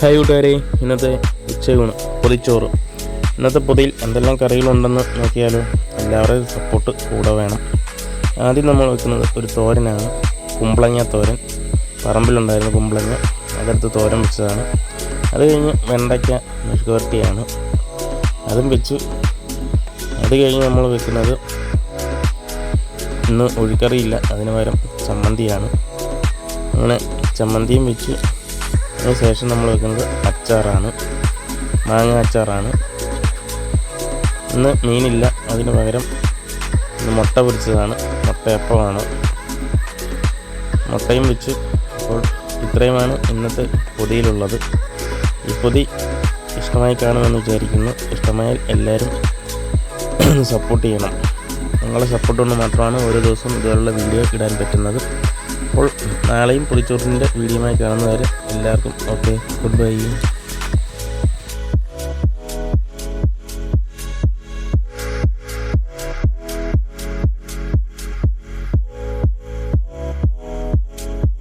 Hi കൂട്ടുകാരെ, ഇന്നത്തെ ഉച്ചയൂണ് പൊതിച്ചോറ്. ഇന്നത്തെ പൊതിയിൽ എന്തെല്ലാം കറികളുണ്ടെന്ന് നോക്കിയാലോ. എല്ലാവരുടെയും സപ്പോർട്ട് കൂടെ വേണം. ആദ്യം നമ്മൾ വെക്കുന്നത് ഒരു തോരനാണ്. കുമ്പളങ്ങ തോരൻ. പറമ്പിലുണ്ടായിരുന്ന കുമ്പളങ്ങ അതെടുത്ത് തോരൻ വെച്ചതാണ്. അത് കഴിഞ്ഞ് വെണ്ടയ്ക്ക മെഴുക്കുവരട്ടിയാണ്, അതും വെച്ചു. അത് കഴിഞ്ഞ് നമ്മൾ വെക്കുന്നത് ഇന്ന് ഒഴിക്കറിയില്ല, അതിന് പകരം ചമ്മന്തിയാണ്. അങ്ങനെ ചമ്മന്തിയും വെച്ച് അതിനുശേഷം നമ്മൾ വെക്കുന്നത് അച്ചാറാണ്, മാങ്ങ അച്ചാറാണ്. ഇന്ന് മീനില്ല, അതിന് പകരം ഇന്ന് മുട്ട പൊരിച്ചതാണ്, മുട്ടയപ്പമാണ്. മുട്ടയും വെച്ച്. അപ്പോൾ ഇത്രയുമാണ് ഇന്നത്തെ പൊതിയിലുള്ളത്. ഈ പൊതി ഇഷ്ടമായി കാണുമെന്ന് വിചാരിക്കുന്നു. ഇഷ്ടമായാൽ എല്ലാവരും സപ്പോർട്ട് ചെയ്യണം. നിങ്ങളുടെ സപ്പോർട്ട് കൊണ്ട് മാത്രമാണ് ഓരോ ദിവസവും ഇതുപോലുള്ള വീഡിയോ ഇടാൻ പറ്റുന്നത്. അപ്പോൾ നാളെയും പൊതിച്ചോറിൻ്റെ വീഡിയോയുമായി കാണുന്നവരെ എല്ലാവർക്കും ഓക്കെ, ഗുഡ് ബൈ.